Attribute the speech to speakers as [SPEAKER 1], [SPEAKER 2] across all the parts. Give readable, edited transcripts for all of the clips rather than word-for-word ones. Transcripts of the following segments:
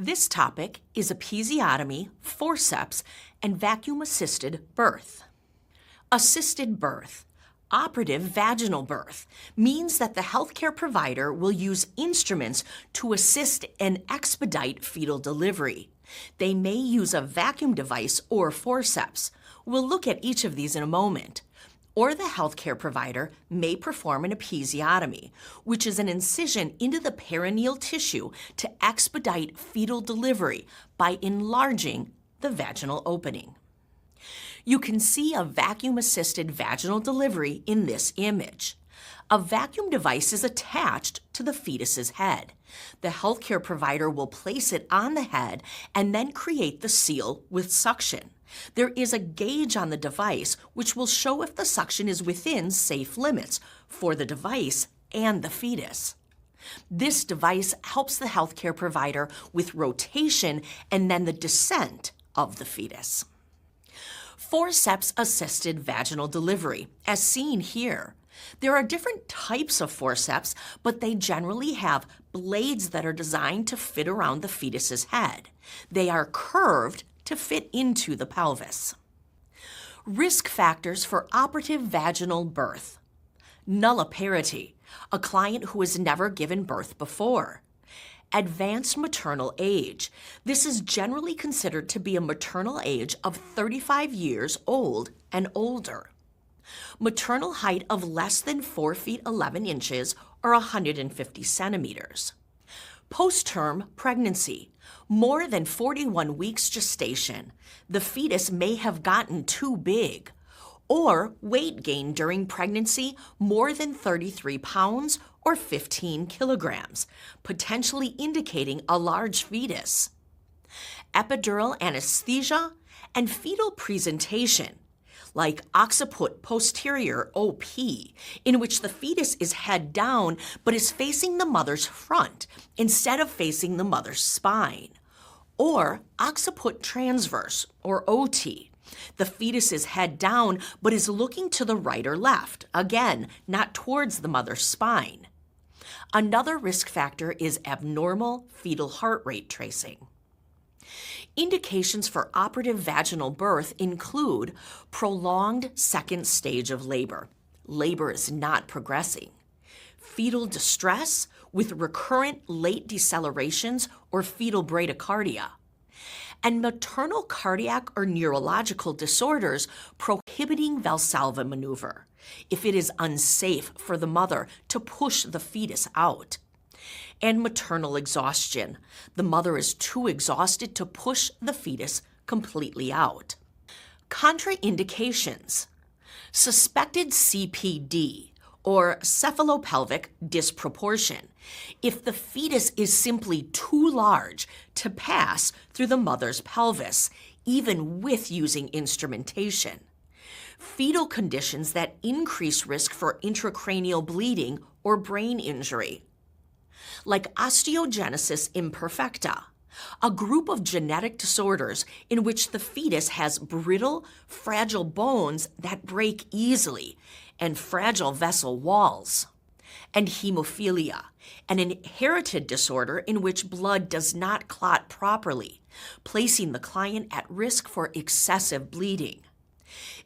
[SPEAKER 1] This topic is episiotomy, forceps, and vacuum-assisted birth. Assisted birth, operative vaginal birth, means that the healthcare provider will use instruments to assist and expedite fetal delivery. They may use a vacuum device or forceps. We'll look at each of these in a moment. Or the healthcare provider may perform an episiotomy, which is an incision into the perineal tissue to expedite fetal delivery by enlarging the vaginal opening. You can see a vacuum-assisted vaginal delivery in this image. A vacuum device is attached to the fetus's head. The healthcare provider will place it on the head and then create the seal with suction. There is a gauge on the device which will show if the suction is within safe limits for the device and the fetus. This device helps the healthcare provider with rotation and then the descent of the fetus. Forceps-assisted vaginal delivery, as seen here. There are different types of forceps, but they generally have blades that are designed to fit around the fetus's head. They are curved to fit into the pelvis. Risk factors for operative vaginal birth. Nulliparity, a client who has never given birth before. Advanced maternal age. This is generally considered to be a maternal age of 35 years old and older. Maternal height of less than 4 feet 11 inches or 150 centimeters. Postterm pregnancy, more than 41 weeks gestation. The fetus may have gotten too big. Or weight gain during pregnancy, more than 33 pounds or 15 kilograms, potentially indicating a large fetus. Epidural anesthesia and fetal presentation, like occiput posterior OP, in which the fetus is head down but is facing the mother's front instead of facing the mother's spine. Or occiput transverse, or OT. The fetus is head down but is looking to the right or left, again, not towards the mother's spine. Another risk factor is abnormal fetal heart rate tracing. Indications for operative vaginal birth include prolonged second stage of labor. Labor is not progressing. Fetal distress with recurrent late decelerations or fetal bradycardia. And maternal cardiac or neurological disorders prohibiting Valsalva maneuver, if it is unsafe for the mother to push the fetus out. And maternal exhaustion. The mother is too exhausted to push the fetus completely out. Contraindications. Suspected CPD, or cephalopelvic disproportion, if the fetus is simply too large to pass through the mother's pelvis, even with using instrumentation. Fetal conditions that increase risk for intracranial bleeding or brain injury, like osteogenesis imperfecta, a group of genetic disorders in which the fetus has brittle, fragile bones that break easily and fragile vessel walls. And hemophilia, an inherited disorder in which blood does not clot properly, placing the client at risk for excessive bleeding.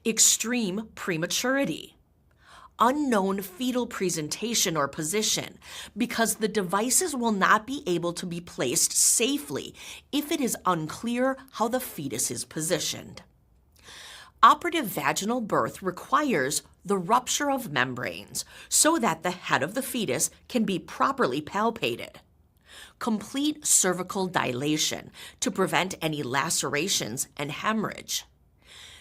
[SPEAKER 1] Extreme prematurity. Unknown fetal presentation or position, because the devices will not be able to be placed safely if it is unclear how the fetus is positioned. Operative vaginal birth requires the rupture of membranes so that the head of the fetus can be properly palpated. Complete cervical dilation to prevent any lacerations and hemorrhage.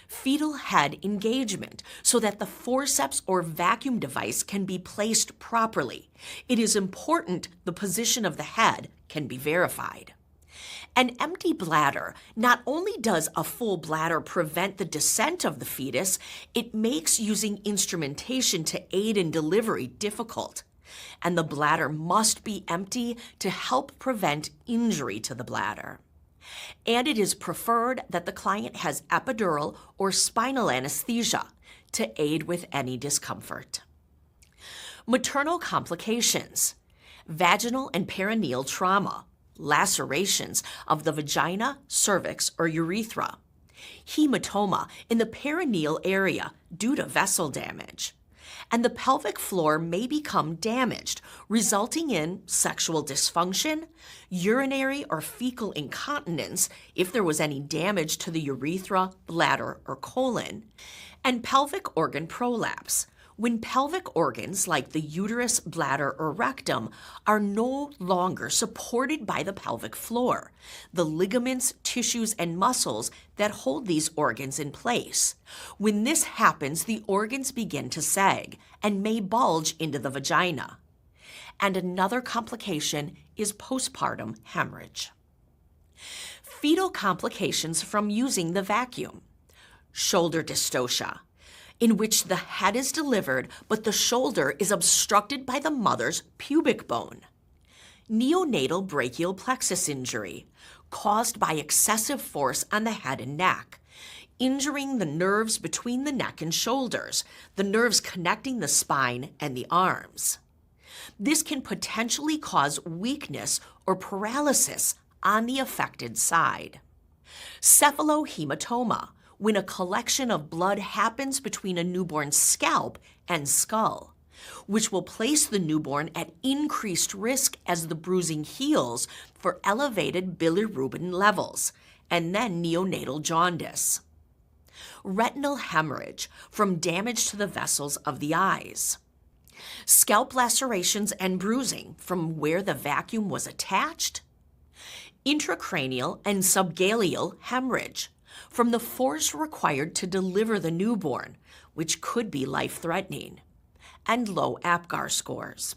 [SPEAKER 1] Fetal head engagement so that the forceps or vacuum device can be placed properly. It is important the position of the head can be verified. An empty bladder. Not only does a full bladder prevent the descent of the fetus, it makes using instrumentation to aid in delivery difficult. And the bladder must be empty to help prevent injury to the bladder. And it is preferred that the client has epidural or spinal anesthesia to aid with any discomfort. Maternal complications. Vaginal and perineal trauma. lacerations of the vagina, cervix, or urethra. Hematoma in the perineal area due to vessel damage. And the pelvic floor may become damaged, resulting in sexual dysfunction, urinary or fecal incontinence if there was any damage to the urethra, bladder, or colon, and pelvic organ prolapse, when pelvic organs like the uterus, bladder, or rectum are no longer supported by the pelvic floor, the ligaments, tissues, and muscles that hold these organs in place. When this happens, the organs begin to sag and may bulge into the vagina. And another complication is postpartum hemorrhage. Fetal complications from using the vacuum. Shoulder dystocia, in which the head is delivered but the shoulder is obstructed by the mother's pubic bone. Neonatal brachial plexus injury, caused by excessive force on the head and neck, injuring the nerves between the neck and shoulders, the nerves connecting the spine and the arms. This can potentially cause weakness or paralysis on the affected side. Cephalohematoma, when a collection of blood happens between a newborn's scalp and skull, which will place the newborn at increased risk as the bruising heals for elevated bilirubin levels, and then neonatal jaundice. Retinal hemorrhage from damage to the vessels of the eyes. Scalp lacerations and bruising from where the vacuum was attached. Intracranial and subgaleal hemorrhage from the force required to deliver the newborn, which could be life-threatening, and low APGAR scores.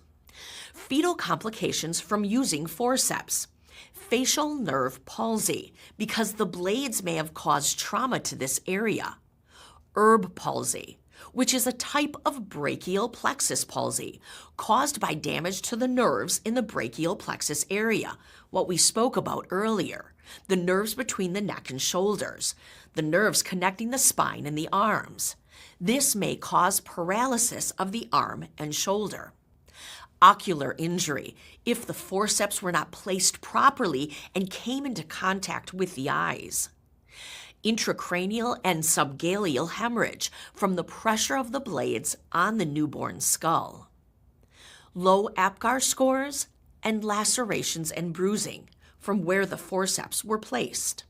[SPEAKER 1] Fetal complications from using forceps. Facial nerve palsy, because the blades may have caused trauma to this area. Herb palsy, which is a type of brachial plexus palsy caused by damage to the nerves in the brachial plexus area, what we spoke about earlier, the nerves between the neck and shoulders, the nerves connecting the spine and the arms. This may cause paralysis of the arm and shoulder. Ocular injury, if the forceps were not placed properly and came into contact with the eyes. Intracranial and subgaleal hemorrhage from the pressure of the blades on the newborn skull. Low APGAR scores and lacerations and bruising from where the forceps were placed.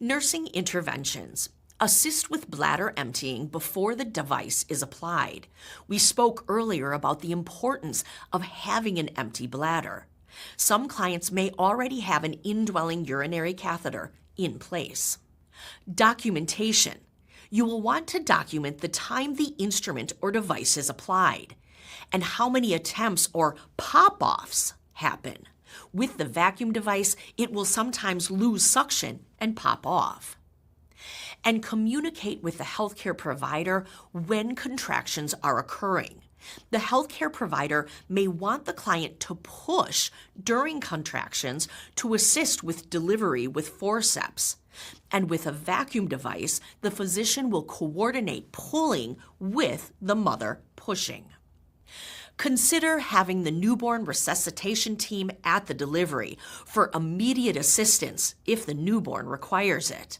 [SPEAKER 1] Nursing interventions. Assist with bladder emptying before the device is applied. We spoke earlier about the importance of having an empty bladder. Some clients may already have an indwelling urinary catheter in place. Documentation. You will want to document the time the instrument or device is applied and how many attempts or pop-offs happen. With the vacuum device, it will sometimes lose suction and pop off. And communicate with the healthcare provider when contractions are occurring. The healthcare provider may want the client to push during contractions to assist with delivery with forceps. And with a vacuum device, the physician will coordinate pulling with the mother pushing. Consider having the newborn resuscitation team at the delivery for immediate assistance if the newborn requires it.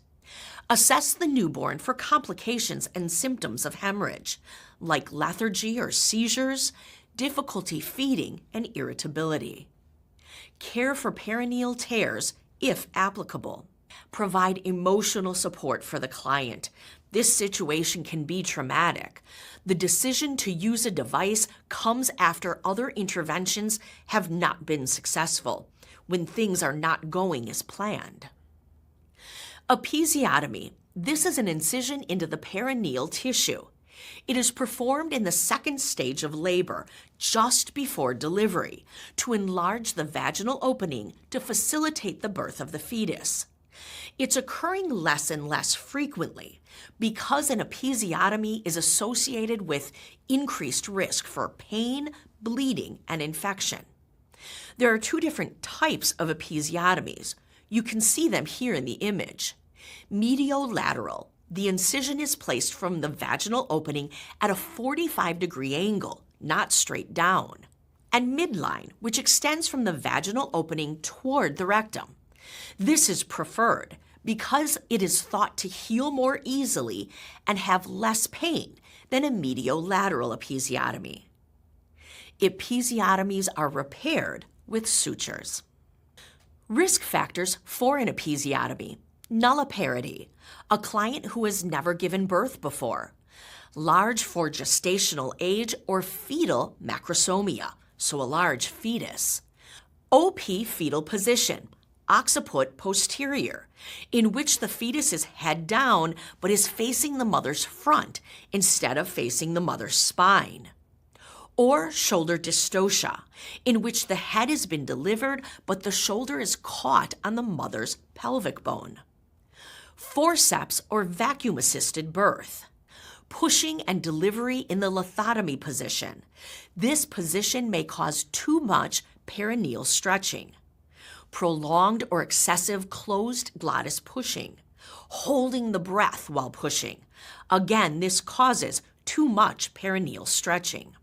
[SPEAKER 1] Assess the newborn for complications and symptoms of hemorrhage, like lethargy or seizures, difficulty feeding, and irritability. Care for perineal tears, if applicable. Provide emotional support for the client. This situation can be traumatic. The decision to use a device comes after other interventions have not been successful, when things are not going as planned. Episiotomy. This is an incision into the perineal tissue. It is performed in the second stage of labor, just before delivery, to enlarge the vaginal opening to facilitate the birth of the fetus. It's occurring less and less frequently because an episiotomy is associated with increased risk for pain, bleeding, and infection. There are two different types of episiotomies. You can see them here in the image. Mediolateral. The incision is placed from the vaginal opening at a 45-degree angle, not straight down. and midline, which extends from the vaginal opening toward the rectum. This is preferred because it is thought to heal more easily and have less pain than a mediolateral episiotomy. Episiotomies are repaired with sutures. Risk factors for an episiotomy: nulliparity, a client who has never given birth before; large for gestational age or fetal macrosomia, so a large fetus; OP fetal position, occiput posterior, in which the fetus is head down but is facing the mother's front instead of facing the mother's spine; or shoulder dystocia, in which the head has been delivered but the shoulder is caught on the mother's pelvic bone; forceps or vacuum-assisted birth, pushing and delivery in the lithotomy position. This position may cause too much perineal stretching; prolonged or excessive closed glottis pushing; holding the breath while pushing. Again, this causes too much perineal stretching.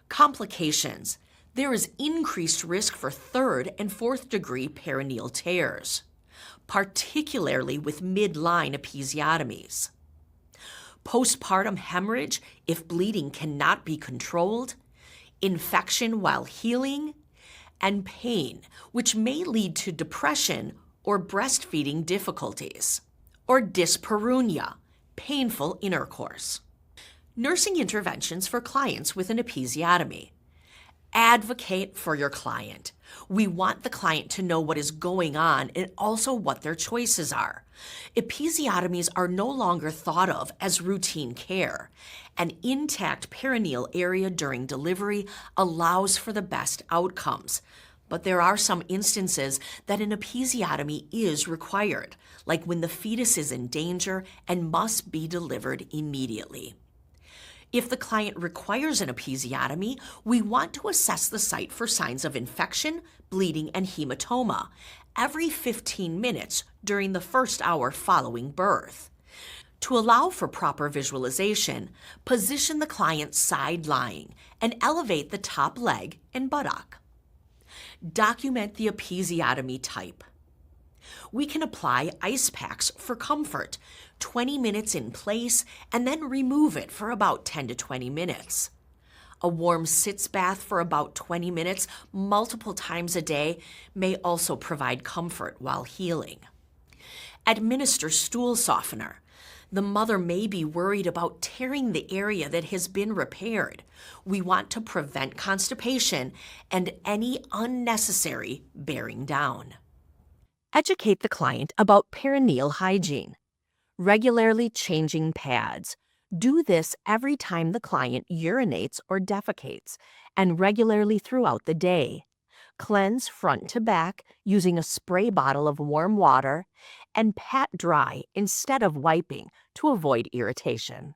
[SPEAKER 1] Complications: there is increased risk for third and fourth degree perineal tears, particularly with midline episiotomies; postpartum hemorrhage if bleeding cannot be controlled; infection while healing; and pain, which may lead to depression or breastfeeding difficulties; or dyspareunia, painful intercourse. Nursing interventions for clients with an episiotomy. Advocate for your client. We want the client to know what is going on and also what their choices are. Episiotomies are no longer thought of as routine care. An intact perineal area during delivery allows for the best outcomes. But there are some instances that an episiotomy is required, like when the fetus is in danger and must be delivered immediately. If the client requires an episiotomy, we want to assess the site for signs of infection, bleeding, and hematoma every 15 minutes during the first hour following birth. To allow for proper visualization, position the client side-lying and elevate the top leg and buttock. Document the episiotomy type. We can apply ice packs for comfort, 20 minutes in place, and then remove it for about 10 to 20 minutes. A warm sitz bath for about 20 minutes multiple times a day may also provide comfort while healing. Administer stool softener. The mother may be worried about tearing the area that has been repaired. We want to prevent constipation and any unnecessary bearing down. Educate the client about perineal hygiene. Regularly changing pads. Do this every time the client urinates or defecates, and regularly throughout the day. Cleanse front to back using a spray bottle of warm water, and pat dry instead of wiping to avoid irritation.